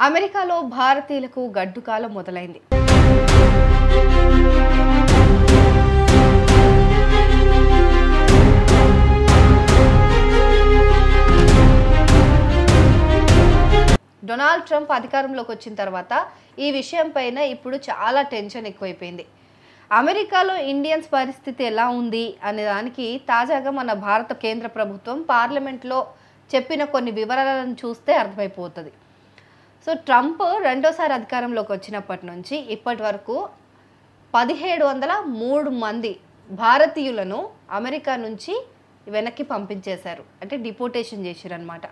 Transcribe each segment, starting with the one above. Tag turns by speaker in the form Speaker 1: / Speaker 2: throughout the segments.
Speaker 1: అమెరికాలో భారతీయులకు గడ్డుకాలం మొదలైంది. డొనాల్డ్ ట్రంప్ అధికారంలోకి వచ్చిన తర్వాత ఈ విషయం పైన ఇప్పుడు చాలా టెన్షన్ ఎక్కువైపోయింది. అమెరికాలో ఇండియన్స్ పరిస్థితి ఎలా ఉంది అనే దానికి తాజాగా మన భారత కేంద్ర ప్రభుత్వం పార్లమెంట్లో చెప్పిన కొన్ని వివరాలను చూస్తే అర్థమైపోతుంది. సో ట్రంప్ రెండోసారి అధికారంలోకి వచ్చినప్పటి నుంచి ఇప్పటి వరకు 1703 మంది భారతీయులను అమెరికా నుంచి వెనక్కి పంపించేశారు, అంటే డిపోటేషన్ చేశారనమాట.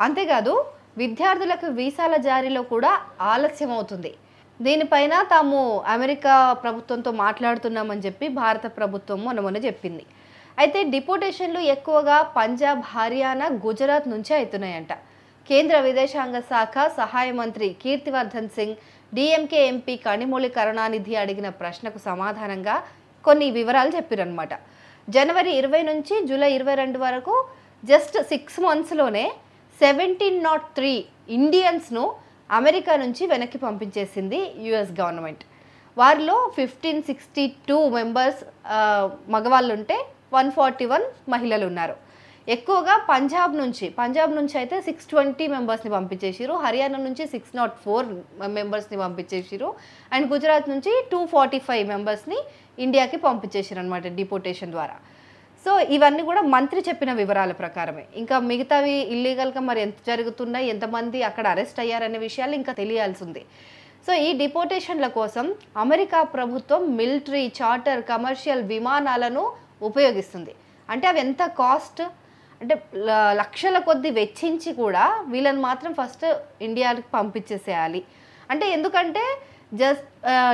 Speaker 1: అంతేకాదు విద్యార్థులకు వీసాల జారీలో కూడా ఆలస్యం అవుతుంది. దీనిపైన తాము అమెరికా ప్రభుత్వంతో మాట్లాడుతున్నామని చెప్పి భారత ప్రభుత్వం మొన్న చెప్పింది. అయితే డిపోటేషన్లు ఎక్కువగా పంజాబ్, హర్యానా, గుజరాత్ నుంచే అవుతున్నాయంట. కేంద్ర విదేశాంగ శాఖ సహాయ మంత్రి కీర్తివర్ధన్ సింగ్ డిఎంకే ఎంపీ కనిమొళి కరుణానిధి అడిగిన ప్రశ్నకు సమాధానంగా కొన్ని వివరాలు చెప్పారనమాట. జనవరి 20 నుంచి జూలై 22 వరకు జస్ట్ 6 మంత్స్లోనే 1703 ఇండియన్స్ను అమెరికా నుంచి వెనక్కి పంపించేసింది యుఎస్ గవర్నమెంట్. వారిలో 1562 మెంబర్స్ మగవాళ్ళు ఉంటే 141 మహిళలు ఉన్నారు. ఎక్కువగా పంజాబ్ నుంచి అయితే 620 మెంబర్స్ని పంపించేసారు, హర్యానా నుంచి 604 మెంబర్స్ని పంపించేసారు, అండ్ గుజరాత్ నుంచి 245 మెంబర్స్ని ఇండియాకి పంపించేసారు అనమాట డిపోటేషన్ ద్వారా. సో ఇవన్నీ కూడా మంత్రి చెప్పిన వివరాల ప్రకారమే. ఇంకా మిగతావి ఇల్లీగల్గా మరి ఎంత జరుగుతున్నాయి, ఎంతమంది అక్కడ అరెస్ట్ అయ్యారనే విషయాలు ఇంకా తెలియాల్సి ఉంది. సో ఈ డిపోటేషన్ల కోసం అమెరికా ప్రభుత్వం మిలిటరీ, చార్టర్, కమర్షియల్ విమానాలను ఉపయోగిస్తుంది. అంటే అవి ఎంత కాస్ట్ అంటే లక్షల కొద్ది వెచ్చించి కూడా వీళ్ళని మాత్రం ఫస్ట్ ఇండియాకి పంపించేసేయాలి. అంటే ఎందుకంటే జస్ట్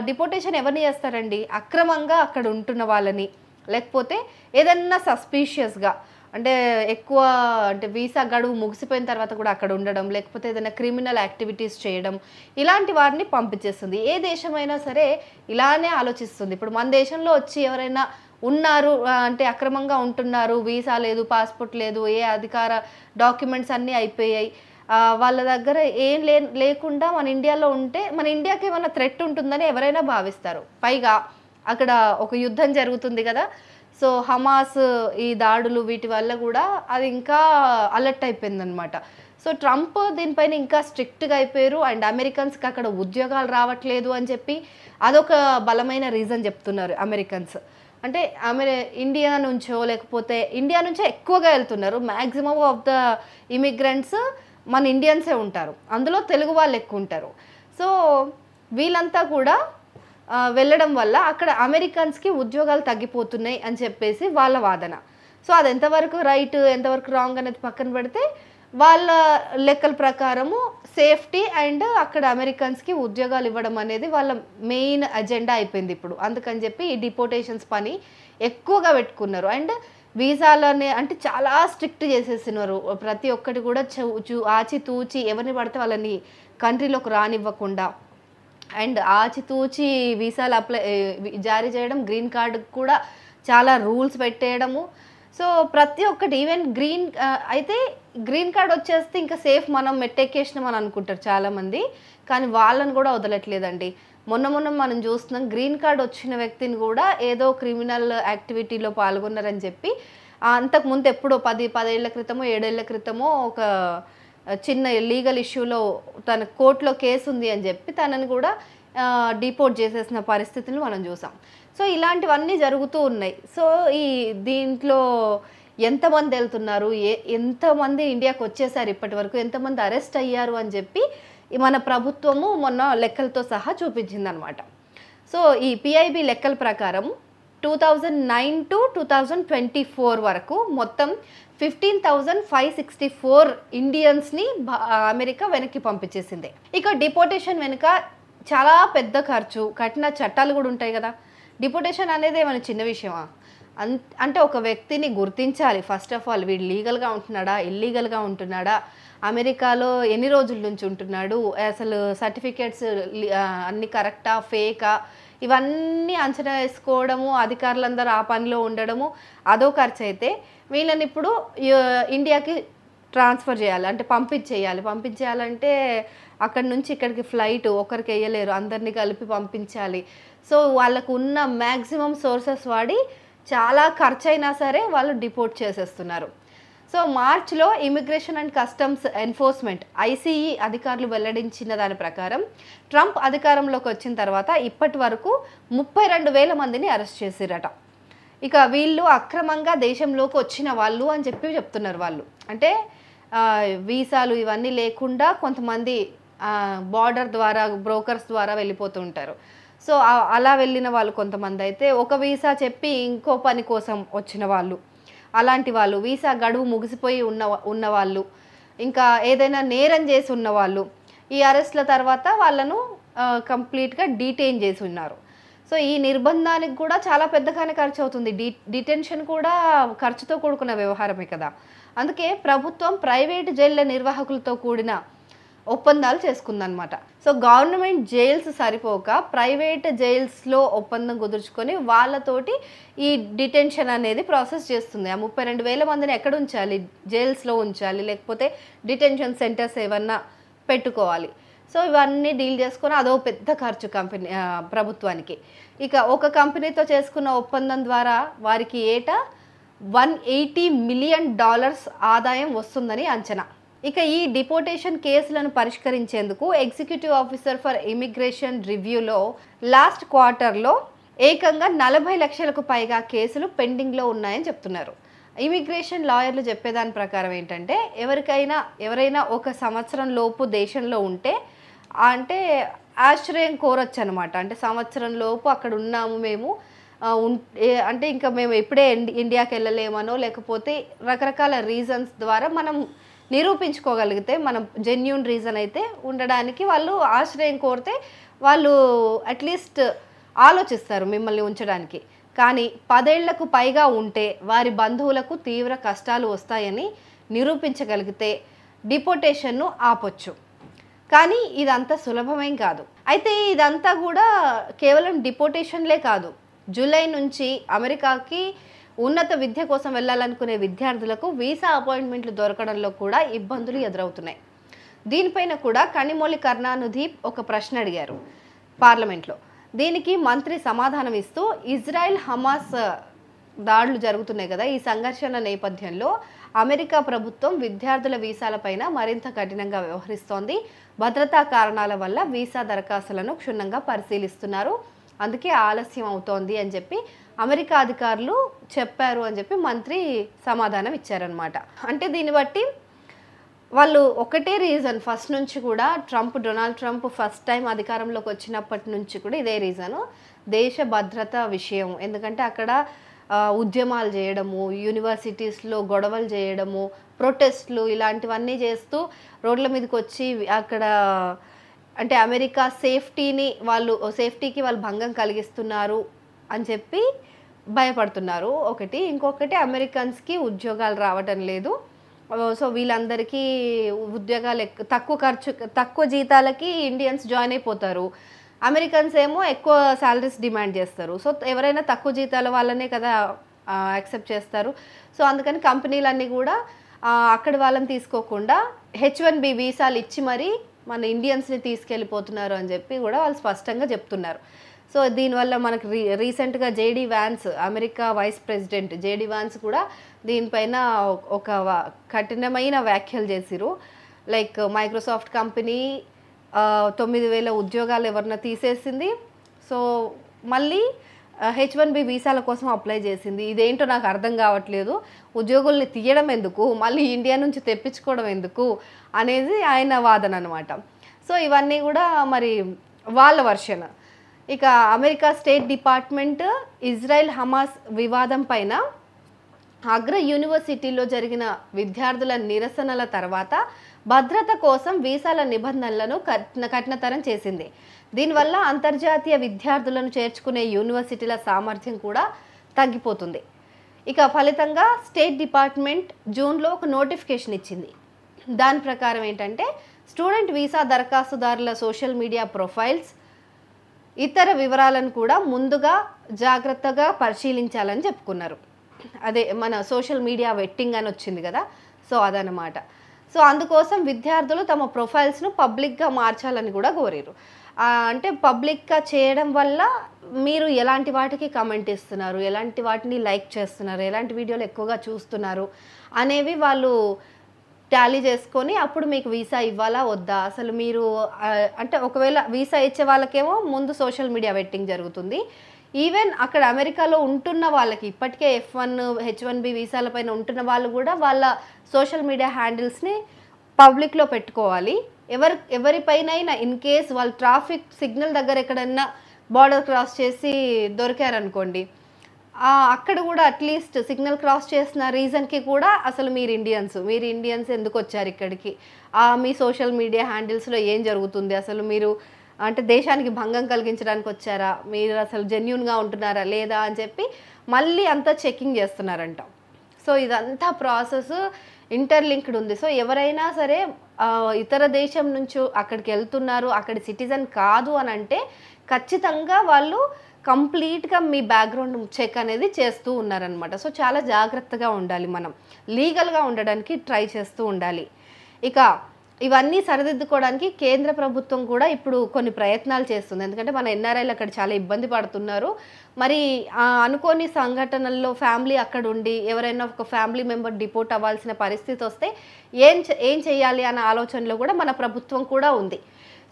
Speaker 1: డిపోటేషన్ ఎవరిని చేస్తారండి, అక్రమంగా అక్కడ ఉంటున్న వాళ్ళని, లేకపోతే ఏదన్నా సస్పీషియస్గా అంటే ఎక్కువ అంటే వీసా గడువు ముగిసిపోయిన తర్వాత కూడా అక్కడ ఉండడం, లేకపోతే ఏదైనా క్రిమినల్ యాక్టివిటీస్ చేయడం, ఇలాంటి వారిని పంపించేస్తుంది. ఏ దేశమైనా సరే ఇలానే ఆలోచిస్తుంది. ఇప్పుడు మన దేశంలో వచ్చి ఎవరైనా ఉన్నారు అంటే అక్రమంగా ఉంటున్నారు, వీసా లేదు, పాస్పోర్ట్ లేదు, ఏ అధికార డాక్యుమెంట్స్ అన్నీ అయిపోయాయి, వాళ్ళ దగ్గర ఏం లేకుండా మన ఇండియాలో ఉంటే మన ఇండియాకి ఏమైనా థ్రెట్ ఉంటుందని ఎవరైనా భావిస్తారు. పైగా అక్కడ ఒక యుద్ధం జరుగుతుంది కదా, సో హమాస్ ఈ దాడులు వీటి వల్ల కూడా అది ఇంకా అలర్ట్ అయిపోయిందనమాట. సో ట్రంప్ దీనిపైన ఇంకా స్ట్రిక్ట్గా అయిపోయారు. అండ్ అమెరికన్స్కి అక్కడ ఉద్యోగాలు రావట్లేదు అని చెప్పి అదొక బలమైన రీజన్ చెప్తున్నారు అమెరికన్స్. అంటే ఇండియా నుంచో లేకపోతే ఇండియా నుంచో ఎక్కువగా వెళ్తున్నారు. మ్యాక్సిమం ఆఫ్ ద ఇమిగ్రెంట్స్ మన ఇండియన్సే ఉంటారు, అందులో తెలుగు వాళ్ళు ఎక్కువ ఉంటారు. సో వీళ్ళంతా కూడా వెళ్ళడం వల్ల అక్కడ అమెరికన్స్కి ఉద్యోగాలు తగ్గిపోతున్నాయి అని చెప్పేసి వాళ్ళ వాదన. సో అది ఎంతవరకు రైట్, ఎంతవరకు రాంగ్ అనేది పక్కన పెడితే వాళ్ళ లెక్కల ప్రకారము సేఫ్టీ అండ్ అక్కడ అమెరికన్స్కి ఉద్యోగాలు ఇవ్వడం అనేది వాళ్ళ మెయిన్ అజెండా అయిపోయింది ఇప్పుడు. అందుకని చెప్పి ఈ డిపోటేషన్స్ పని ఎక్కువగా పెట్టుకున్నారు. అండ్ వీసాలనే అంటే చాలా స్ట్రిక్ట్ చేసేసినారు. ప్రతి ఒక్కటి కూడా ఆచితూచి ఎవరిని పడితే వాళ్ళని కంట్రీలోకి రానివ్వకుండా, అండ్ ఆచితూచి వీసాలు జారీ చేయడం, గ్రీన్ కార్డు కూడా చాలా రూల్స్ పెట్టేయడము. సో ప్రతి ఒక్కటి ఈవెన్ గ్రీన్ కార్డ్ వచ్చేస్తే ఇంకా సేఫ్, మనం మెట్టెక్కేసినాం అని అనుకుంటారు చాలామంది, కానీ వాళ్ళని కూడా వదలట్లేదండి. మొన్న మనం చూస్తున్నాం, గ్రీన్ కార్డ్ వచ్చిన వ్యక్తిని కూడా ఏదో క్రిమినల్ యాక్టివిటీలో పాల్గొన్నారని చెప్పి అంతకుముందు ఎప్పుడో 10 ఏళ్ల క్రితమో 7 ఏళ్ల క్రితమో ఒక చిన్న లీగల్ ఇష్యూలో తన కోర్టులో కేసు ఉంది అని చెప్పి తనని కూడా డిపోర్ట్ చేసేసిన పరిస్థితులు మనం చూసాం. సో ఇలాంటివన్నీ జరుగుతూ ఉన్నాయి. సో దీంట్లో ఎంతమంది వెళ్తున్నారు, ఎంతమంది ఇండియాకి వచ్చేసారు, ఇప్పటి వరకు ఎంతమంది అరెస్ట్ అయ్యారు అని చెప్పి మన ప్రభుత్వము మొన్న లెక్కలతో సహా చూపించిందనమాట. సో ఈ పిఐబి లెక్కల ప్రకారం 2009 to 2024 వరకు మొత్తం 15,564 ఇండియన్స్ని అమెరికా వెనక్కి పంపించేసింది. ఇక డిపోటేషన్ వెనుక చాలా పెద్ద ఖర్చు, కఠిన చట్టాలు కూడా ఉంటాయి కదా. డిపోటేషన్ అనేది ఏమైనా చిన్న విషయమా? అంటే ఒక వ్యక్తిని గుర్తించాలి. ఫస్ట్ ఆఫ్ ఆల్ వీడు లీగల్గా ఉంటున్నాడా, ఇల్లీగల్గా ఉంటున్నాడా, అమెరికాలో ఎన్ని రోజుల నుంచి ఉంటున్నాడు, అసలు సర్టిఫికేట్స్ అన్నీ కరెక్టా, ఫేకా, ఇవన్నీ అంచనా వేసుకోవడము, అధికారులందరూ ఆ పనిలో ఉండడము అదో ఖర్చు అయితే, వీళ్ళని ఇప్పుడు ఇండియాకి ట్రాన్స్ఫర్ చేయాలి, అంటే పంపించేయాలంటే అక్కడి నుంచి ఇక్కడికి ఫ్లైట్ ఒకరికి వేయలేరు, అందరినీ కలిపి పంపించాలి. సో వాళ్ళకు ఉన్న మ్యాక్సిమం సోర్సెస్ వాడి చాలా ఖర్చు అయినా సరే వాళ్ళు డిపోర్ట్ చేసేస్తున్నారు. సో మార్చ్లో immigration and customs enforcement ICE అధికారులు వెల్లడించిన దాని ప్రకారం ట్రంప్ అధికారంలోకి వచ్చిన తర్వాత ఇప్పటి వరకు 32,000 మందిని అరెస్ట్ చేసిరట. ఇక వీళ్ళు అక్రమంగా దేశంలోకి వచ్చిన వాళ్ళు అని చెప్తున్నారు వాళ్ళు. అంటే వీసాలు ఇవన్నీ లేకుండా కొంతమంది బార్డర్ ద్వారా బ్రోకర్స్ ద్వారా వెళ్ళిపోతూ ఉంటారు. సో అలా వెళ్ళిన వాళ్ళు కొంతమంది అయితే, ఒక వీసా చెప్పి ఇంకో పని కోసం వచ్చిన వాళ్ళు, అలాంటి వాళ్ళు, వీసా గడువు ముగిసిపోయి ఉన్నవాళ్ళు, ఇంకా ఏదైనా నేరం చేసి ఉన్నవాళ్ళు, ఈ అరెస్ట్ల తర్వాత వాళ్ళను కంప్లీట్గా డీటైన్ చేసి ఉన్నారు. సో ఈ నిర్బంధానికి కూడా చాలా పెద్దగానే ఖర్చు అవుతుంది. డిటెన్షన్ కూడా ఖర్చుతో కూడుకున్న వ్యవహారమే కదా. అందుకే ప్రభుత్వం ప్రైవేట్ జైళ్ళ నిర్వాహకులతో కూడిన ఒప్పందాలు చేసుకుందనమాట. సో గవర్నమెంట్ జైల్స్ సరిపోక ప్రైవేట్ జైల్స్లో ఒప్పందం కుదుర్చుకొని వాళ్ళతోటి ఈ డిటెన్షన్ అనేది ప్రాసెస్ చేస్తుంది. ఆ 32,000 మందిని ఎక్కడ ఉంచాలి? జైల్స్లో ఉంచాలి, లేకపోతే డిటెన్షన్ సెంటర్స్ ఏమన్నా పెట్టుకోవాలి. సో ఇవన్నీ డీల్ చేసుకొని అదో పెద్ద ఖర్చు ప్రభుత్వానికి. ఇక ఒక కంపెనీతో చేసుకున్న ఒప్పందం ద్వారా వారికి ఏటా $180 మిలియన్ ఆదాయం వస్తుందని అంచనా. ఇక ఈ డిపోర్టేషన్ కేసులను పరిష్కరించేందుకు ఎగ్జిక్యూటివ్ ఆఫీసర్ ఫర్ ఇమిగ్రేషన్ రివ్యూలో లాస్ట్ క్వార్టర్లో ఏకంగా 40 లక్షలకు పైగా కేసులు పెండింగ్లో ఉన్నాయని చెప్తున్నారు. ఇమిగ్రేషన్ లాయర్లు చెప్పేదాని ప్రకారం ఏంటంటే, ఎవరైనా 1 సంవత్సరం లోపు దేశంలో ఉంటే అంటే ఆశ్రయం కోరొచ్చు అనమాట. అంటే సంవత్సరం లోపు అక్కడ ఉన్నాము మేము, అంటే ఇంకా మేము ఎప్పుడే ఇండియాకి వెళ్ళలేమనో, లేకపోతే రకరకాల రీజన్స్ ద్వారా మనం నిరూపించుకోగలిగితే, మనం జెన్యూన్ రీజన్ అయితే ఉండడానికి వాళ్ళు ఆశ్రయం కోరితే వాళ్ళు అట్లీస్ట్ ఆలోచిస్తారు మిమ్మల్ని ఉంచడానికి. కానీ 10 ఏళ్లకు పైగా ఉంటే వారి బంధువులకు తీవ్ర కష్టాలు వస్తాయని నిరూపించగలిగితే డిపోర్టేషన్ను ఆపొచ్చు. కానీ ఇదంతా సులభమేం కాదు. అయితే ఇదంతా కూడా కేవలం డిపోర్టేషన్లే కాదు. జూలై నుంచి అమెరికాకి ఉన్నత విద్య కోసం వెళ్ళాలనుకునే విద్యార్థులకు వీసా అపాయింట్మెంట్లు దొరకడంలో కూడా ఇబ్బందులు ఎదురవుతున్నాయి. దీనిపైన కూడా కనిమొళి కరుణానిధి ఒక ప్రశ్న అడిగారు పార్లమెంట్లో. దీనికి మంత్రి సమాధానం ఇస్తూ, ఇజ్రాయెల్ హమాస్ దాడులు జరుగుతున్నాయి కదా, ఈ సంఘర్షణ నేపథ్యంలో అమెరికా ప్రభుత్వం విద్యార్థుల వీసాలపైన మరింత కఠినంగా వ్యవహరిస్తోంది. భద్రతా కారణాల వల్ల వీసా దరఖాస్తులను క్షుణ్ణంగా పరిశీలిస్తున్నారు, అందుకే ఆలస్యం అవుతోంది అని చెప్పి అమెరికా అధికారులు చెప్పారు అని చెప్పి మంత్రి సమాధానం ఇచ్చారనమాట. అంటే దీన్ని బట్టి వాళ్ళు ఒకటే రీజన్, ఫస్ట్ నుంచి కూడా డొనాల్డ్ ట్రంప్ ఫస్ట్ టైం అధికారంలోకి వచ్చినప్పటి నుంచి కూడా ఇదే రీజను, దేశ భద్రత విషయం. ఎందుకంటే అక్కడ ఉద్యమాలు చేయడము, యూనివర్సిటీస్లో గొడవలు చేయడము, ప్రొటెస్ట్లు ఇలాంటివన్నీ చేస్తూ రోడ్ల మీదకి వచ్చి అక్కడ అంటే అమెరికా సేఫ్టీకి వాళ్ళు భంగం కలిగిస్తున్నారు అని చెప్పి భయపడుతున్నారు ఒకటి. ఇంకొకటి అమెరికన్స్కి ఉద్యోగాలు రావటం లేదు. సో వీళ్ళందరికీ ఉద్యోగాలు తక్కువ జీతాలకి ఇండియన్స్ జాయిన్ అయిపోతారు. అమెరికన్స్ ఏమో ఎక్కువ శాలరీస్ డిమాండ్ చేస్తారు. సో ఎవరైనా తక్కువ జీతాల వాళ్ళనే కదా యాక్సెప్ట్ చేస్తారు. సో అందుకని కంపెనీలన్నీ కూడా అక్కడి వాళ్ళని తీసుకోకుండా H1B వీసాలు ఇచ్చి మరీ మన ఇండియన్స్ని తీసుకెళ్ళిపోతున్నారు అని చెప్పి కూడా వాళ్ళు స్పష్టంగా చెప్తున్నారు. సో దీనివల్ల మనకు రీసెంట్గా JD Vance, America vice president JD Vance కూడా దీనిపైన ఒక కఠినమైన వ్యాఖ్యలు చేసిరు. లైక్ మైక్రోసాఫ్ట్ కంపెనీ 9,000 ఉద్యోగాలు ఎవరిన తీసేసింది. సో మళ్ళీ H1B వీసాల కోసం అప్లై చేసింది. ఇదేంటో నాకు అర్థం కావట్లేదు, ఉద్యోగుల్ని తీయడం ఎందుకు, మళ్ళీ ఇండియా నుంచి తెప్పించుకోవడం ఎందుకు అనేది ఆయన వాదన అనమాట. సో ఇవన్నీ కూడా మరి వాళ్ళ వర్షన్. ఇక America state department Israel Hamas వివాదం పైన అగ్ర యూనివర్సిటీలో జరిగిన విద్యార్థుల నిరసనల తర్వాత భద్రత కోసం వీసాల నిబంధనలను కఠినతరం చేసింది. దీనివల్ల అంతర్జాతీయ విద్యార్థులను చేర్చుకునే యూనివర్సిటీల సామర్థ్యం కూడా తగ్గిపోతుంది. ఇక ఫలితంగా స్టేట్ డిపార్ట్మెంట్ జూన్లో ఒక నోటిఫికేషన్ ఇచ్చింది. దాని ప్రకారం ఏంటంటే, స్టూడెంట్ వీసా దరఖాస్తుదారుల సోషల్ మీడియా ప్రొఫైల్స్, ఇతర వివరాలను కూడా ముందుగా జాగ్రత్తగా పరిశీలించాలని చెప్పుకున్నారు. అదే మన సోషల్ మీడియా వెట్టింగ్ అని వచ్చింది కదా, సో అదనమాట. సో అందుకోసం విద్యార్థులు తమ ప్రొఫైల్స్ను పబ్లిక్గా మార్చాలని కూడా కోరారు. అంటే పబ్లిక్గా చేయడం వల్ల మీరు ఎలాంటి వాటికి కమెంట్ ఇస్తున్నారు, ఎలాంటి వాటిని లైక్ చేస్తున్నారు, ఎలాంటి వీడియోలు ఎక్కువగా చూస్తున్నారు అనేవి వాళ్ళు టాలీ చేసుకొని అప్పుడు మీకు వీసా ఇవ్వాలా వద్దా, అసలు మీరు అంటే ఒకవేళ వీసా ఇచ్చే వాళ్ళకేమో ముందు సోషల్ మీడియా వెట్టింగ్ జరుగుతుంది. ఈవెన్ అక్కడ అమెరికాలో ఉంటున్న వాళ్ళకి ఇప్పటికే F1 H1B వీసాలపైన ఉంటున్న వాళ్ళు కూడా వాళ్ళ సోషల్ మీడియా హ్యాండిల్స్ని పబ్లిక్లో పెట్టుకోవాలి. ఎవరిపైనైనా ఇన్ కేస్ వాళ్ళు ట్రాఫిక్ సిగ్నల్ దగ్గర ఎక్కడన్నా బార్డర్ క్రాస్ చేసి దొరికారనుకోండి, అక్కడ కూడా అట్లీస్ట్ సిగ్నల్ క్రాస్ చేసిన రీజన్కి కూడా అసలు మీరు ఇండియన్స్ ఎందుకు వచ్చారు ఇక్కడికి, మీ సోషల్ మీడియా హ్యాండిల్స్లో ఏం జరుగుతుంది, అసలు మీరు అంటే దేశానికి భంగం కలిగించడానికి వచ్చారా, మీరు అసలు జెన్యూన్గా ఉంటున్నారా లేదా అని చెప్పి మళ్ళీ అంతా చెకింగ్ చేస్తున్నారంట. సో ఇదంతా ప్రాసెస్ ఇంటర్లింక్డ్ ఉంది. సో ఎవరైనా సరే ఇతర దేశం నుంచి అక్కడికి వెళ్తున్నారు, అక్కడి సిటిజన్ కాదు అని అంటే ఖచ్చితంగా వాళ్ళు కంప్లీట్గా మీ బ్యాక్గ్రౌండ్ చెక్ అనేది చేస్తూ ఉన్నారనమాట. సో చాలా జాగ్రత్తగా ఉండాలి, మనం లీగల్గా ఉండడానికి ట్రై చేస్తూ ఉండాలి. ఇక ఇవన్నీ సరిదిద్దుకోవడానికి కేంద్ర ప్రభుత్వం కూడా ఇప్పుడు కొన్ని ప్రయత్నాలు చేస్తుంది. ఎందుకంటే మన ఎన్ఆర్ఐలు అక్కడ చాలా ఇబ్బంది పడుతున్నారు. మరి అనుకోని సంఘటనల్లో ఫ్యామిలీ అక్కడ ఉండి ఎవరైనా ఒక ఫ్యామిలీ మెంబర్ డిపోర్ట్ అవ్వాల్సిన పరిస్థితి వస్తే ఏం చేయాలి అన్న ఆలోచనలో కూడా మన ప్రభుత్వం కూడా ఉంది.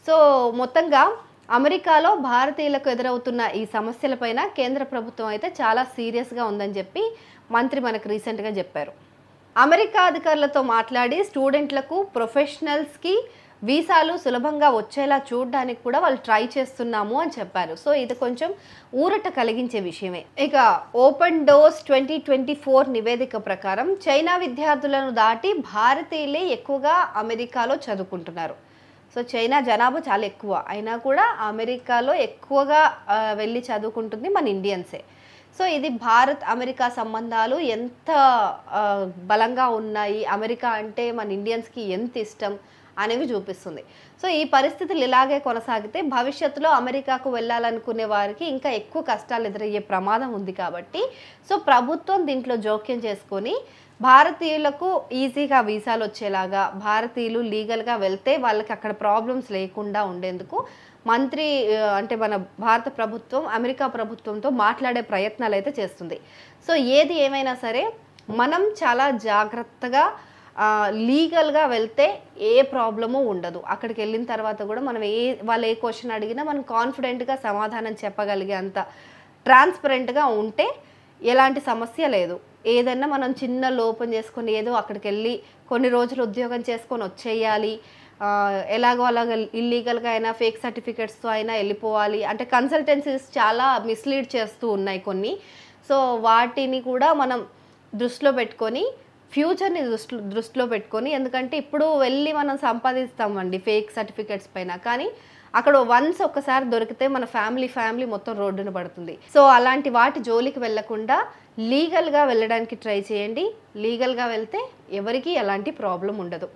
Speaker 1: సో మొత్తంగా అమెరికాలో భారతీయులకు ఎదురవుతున్న ఈ సమస్యలపైన కేంద్ర ప్రభుత్వం అయితే చాలా సీరియస్గా ఉందని చెప్పి మంత్రి మనకు రీసెంట్గా చెప్పారు. అమెరికా అధికారులతో మాట్లాడి స్టూడెంట్లకు ప్రొఫెషనల్స్కి వీసాలు సులభంగా వచ్చేలా చూడడానికి కూడా వాళ్ళు ట్రై చేస్తున్నాము అని చెప్పారు. సో ఇది కొంచెం ఊరట కలిగించే విషయమే. ఇక ఓపెన్ డోర్స్ 2024 నివేదిక ప్రకారం చైనా విద్యార్థులను దాటి భారతీయులే ఎక్కువగా అమెరికాలో చదువుకుంటున్నారు. సో చైనా జనాభా చాలా ఎక్కువ అయినా కూడా అమెరికాలో ఎక్కువగా వెళ్ళి చదువుకుంటుంది మన ఇండియన్సే. సో ఇది భారత్ అమెరికా సంబంధాలు ఎంత బలంగా ఉన్నాయి, అమెరికా అంటే మన ఇండియన్స్కి ఎంత ఇష్టం అనేవి చూపిస్తుంది. సో ఈ పరిస్థితులు ఇలాగే కొనసాగితే భవిష్యత్తులో అమెరికాకు వెళ్ళాలనుకునే వారికి ఇంకా ఎక్కువ కష్టాలు ఎదురయ్యే ప్రమాదం ఉంది. కాబట్టి సో ప్రభుత్వం దీంట్లో జోక్యం చేసుకొని భారతీయులకు ఈజీగా వీసాలు వచ్చేలాగా, భారతీయులు లీగల్గా వెళ్తే వాళ్ళకి అక్కడ ప్రాబ్లమ్స్ లేకుండా ఉండేందుకు మంత్రి అంటే మన భారత ప్రభుత్వం అమెరికా ప్రభుత్వంతో మాట్లాడే ప్రయత్నాలు అయితే చేస్తుంది. సో ఏది ఏమైనా సరే మనం చాలా జాగ్రత్తగా లీగల్గా వెళ్తే ఏ ప్రాబ్లము ఉండదు. అక్కడికి వెళ్ళిన తర్వాత కూడా మనం వాళ్ళు ఏ క్వశ్చన్ అడిగినా మనం కాన్ఫిడెంట్గా సమాధానం చెప్పగలిగే అంత ట్రాన్స్పరెంట్గా ఉంటే ఎలాంటి సమస్య లేదు. ఏదన్నా మనం చిన్న లోపం చేసుకొని ఏదో అక్కడికి వెళ్ళి కొన్ని రోజులు ఉద్యోగం చేసుకొని వచ్చేయాలి, ఎలాగో అలాగ ఇల్లీగల్గా అయినా ఫేక్ సర్టిఫికెట్స్తో అయినా వెళ్ళిపోవాలి అంటే కన్సల్టెన్సీస్ చాలా మిస్లీడ్ చేస్తూ ఉన్నాయి కొన్ని. సో వాటిని కూడా మనం దృష్టిలో పెట్టుకొని ఫ్యూచర్ని దృష్టిలో పెట్టుకొని, ఎందుకంటే ఇప్పుడు వెళ్ళి మనం సంపాదిస్తామండి ఫేక్ సర్టిఫికెట్స్ పైన, కానీ అక్కడ వన్స్ ఒక్కసారి దొరికితే మన ఫ్యామిలీ మొత్తం రోడ్డున పడుతుంది. సో అలాంటి వాటి జోలికి వెళ్లకుండా లీగల్గా వెళ్ళడానికి ట్రై చేయండి. లీగల్గా వెళ్తే ఎవరికి ఎలాంటి ప్రాబ్లం ఉండదు.